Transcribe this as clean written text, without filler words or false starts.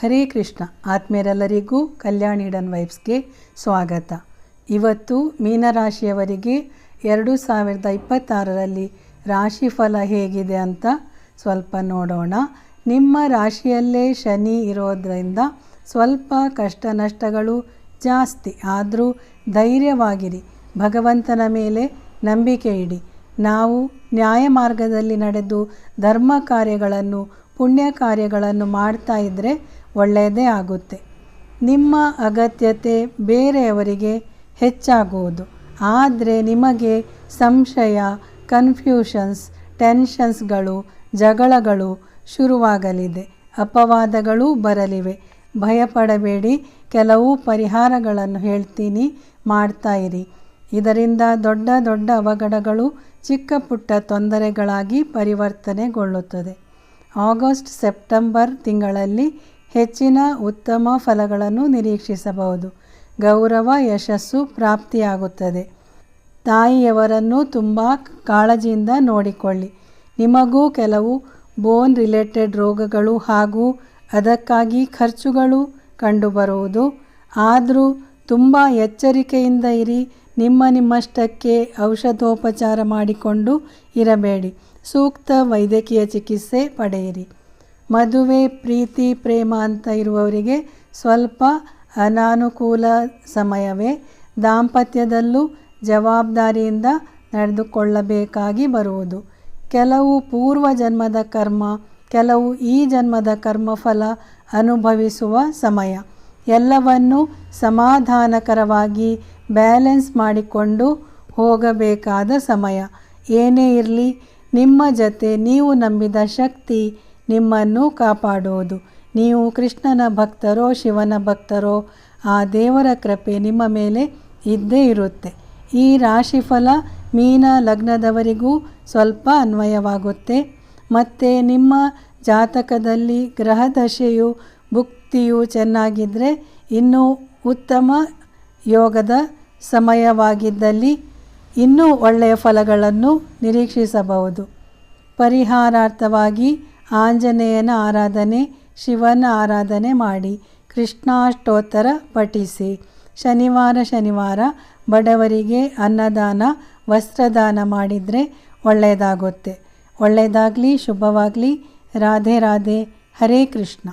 ಹರೇ ಕೃಷ್ಣ. ಆತ್ಮೀಯರೆಲ್ಲರಿಗೂ ಕಲ್ಯಾಣಿ Eden ವೈಬ್ಸ್ಗೆ ಸ್ವಾಗತ. ಇವತ್ತು ಮೀನರಾಶಿಯವರಿಗೆ 2026ರಲ್ಲಿ ರಾಶಿಫಲ ಹೇಗಿದೆ ಅಂತ ಸ್ವಲ್ಪ ನೋಡೋಣ. ನಿಮ್ಮ ರಾಶಿಯಲ್ಲೇ ಶನಿ ಇರೋದ್ರಿಂದ ಸ್ವಲ್ಪ ಕಷ್ಟ ನಷ್ಟಗಳು ಜಾಸ್ತಿ, ಆದರೂ ಧೈರ್ಯವಾಗಿರಿ, ಭಗವಂತನ ಮೇಲೆ ನಂಬಿಕೆ ಇಡಿ. ನಾವು ನ್ಯಾಯ ಮಾರ್ಗದಲ್ಲಿ ನಡೆದು ಧರ್ಮ ಕಾರ್ಯಗಳನ್ನು ಪುಣ್ಯ ಕಾರ್ಯಗಳನ್ನು ಮಾಡ್ತಾ ಇದ್ದರೆ ಒಳ್ಳೆಯದೇ ಆಗುತ್ತೆ. ನಿಮ್ಮ ಅಗತ್ಯತೆ ಬೇರೆಯವರಿಗೆ ಹೆಚ್ಚಾಗುವುದು, ಆದರೆ ನಿಮಗೆ ಸಂಶಯ, ಕನ್ಫ್ಯೂಷನ್ಸ್, ಟೆನ್ಷನ್ಸ್ಗಳು, ಜಗಳಗಳು ಶುರುವಾಗಲಿದೆ. ಅಪವಾದಗಳು ಬರಲಿವೆ. ಭಯಪಡಬೇಡಿ. ಕೆಲವು ಪರಿಹಾರಗಳನ್ನು ಹೇಳ್ತೀನಿ, ಮಾಡ್ತಾ ಇರಿ. ಇದರಿಂದ ದೊಡ್ಡ ದೊಡ್ಡ ಅವಘಡಗಳು ಚಿಕ್ಕ ಪುಟ್ಟ ತೊಂದರೆಗಳಾಗಿ ಪರಿವರ್ತನೆಗೊಳ್ಳುತ್ತದೆ. ಆಗಸ್ಟ್ ಸೆಪ್ಟೆಂಬರ್ ತಿಂಗಳಲ್ಲಿ ಹೆಚ್ಚಿನ ಉತ್ತಮ ಫಲಗಳನ್ನು ನಿರೀಕ್ಷಿಸಬಹುದು. ಗೌರವ, ಯಶಸ್ಸು ಪ್ರಾಪ್ತಿಯಾಗುತ್ತದೆ. ತಾಯಿಯವರನ್ನು ತುಂಬ ಕಾಳಜಿಯಿಂದ ನೋಡಿಕೊಳ್ಳಿ. ನಿಮಗೂ ಕೆಲವು ಬೋನ್ ರಿಲೇಟೆಡ್ ರೋಗಗಳು ಹಾಗೂ ಅದಕ್ಕಾಗಿ ಖರ್ಚುಗಳು ಕಂಡುಬರುವುದು. ಆದರೂ ತುಂಬ ಎಚ್ಚರಿಕೆಯಿಂದ ಇರಿ. ನಿಮ್ಮಷ್ಟಕ್ಕೆ ಔಷಧೋಪಚಾರ ಮಾಡಿಕೊಂಡು ಇರಬೇಡಿ. ಸೂಕ್ತ ವೈದ್ಯಕೀಯ ಚಿಕಿತ್ಸೆ ಪಡೆಯಿರಿ. ಮದುವೆ, ಪ್ರೀತಿ, ಪ್ರೇಮ ಅಂತ ಇರುವವರಿಗೆ ಸ್ವಲ್ಪ ಅನಾನುಕೂಲ ಸಮಯವೇ. ದಾಂಪತ್ಯದಲ್ಲೂ ಜವಾಬ್ದಾರಿಯಿಂದ ನಡೆದುಕೊಳ್ಳಬೇಕಾಗಿ ಬರುವುದು. ಕೆಲವು ಪೂರ್ವ ಜನ್ಮದ ಕರ್ಮ, ಕೆಲವು ಈ ಜನ್ಮದ ಕರ್ಮಫಲ ಅನುಭವಿಸುವ ಸಮಯ. ಎಲ್ಲವನ್ನೂ ಸಮಾಧಾನಕರವಾಗಿ ಬ್ಯಾಲೆನ್ಸ್ ಮಾಡಿಕೊಂಡು ಹೋಗಬೇಕಾದ ಸಮಯ. ಏನೇ ಇರಲಿ, ನಿಮ್ಮ ಜೊತೆ ನೀವು ನಂಬಿದ ಶಕ್ತಿ ನಿಮ್ಮನ್ನು ಕಾಪಾಡುವುದು. ನೀವು ಕೃಷ್ಣನ ಭಕ್ತರೋ ಶಿವನ ಭಕ್ತರೋ, ಆ ದೇವರ ಕೃಪೆ ನಿಮ್ಮ ಮೇಲೆ ಇದ್ದೇ ಇರುತ್ತೆ. ಈ ರಾಶಿಫಲ ಮೀನ ಲಗ್ನದವರಿಗೂ ಸ್ವಲ್ಪ ಅನ್ವಯವಾಗುತ್ತೆ. ಮತ್ತು ನಿಮ್ಮ ಜಾತಕದಲ್ಲಿ ಗ್ರಹದಶೆಯು ಭುಕ್ತಿಯು ಚೆನ್ನಾಗಿದ್ದರೆ ಇನ್ನೂ ಉತ್ತಮ ಯೋಗದ ಸಮಯವಾಗಿದ್ದಲ್ಲಿ ಇನ್ನೂ ಒಳ್ಳೆಯ ಫಲಗಳನ್ನು ನಿರೀಕ್ಷಿಸಬಹುದು. ಪರಿಹಾರಾರ್ಥವಾಗಿ ಆಂಜನೇಯನ ಆರಾಧನೆ, ಶಿವನ ಆರಾಧನೆ ಮಾಡಿ, ಕೃಷ್ಣಾಷ್ಟೋತ್ತರ ಪಠಿಸಿ. ಶನಿವಾರ ಬಡವರಿಗೆ ಅನ್ನದಾನ, ವಸ್ತ್ರದಾನ ಮಾಡಿದರೆ ಒಳ್ಳೆಯದಾಗುತ್ತೆ. ಒಳ್ಳೆಯದಾಗಲಿ, ಶುಭವಾಗಲಿ. ರಾಧೆ ರಾಧೆ. ಹರೇ ಕೃಷ್ಣ.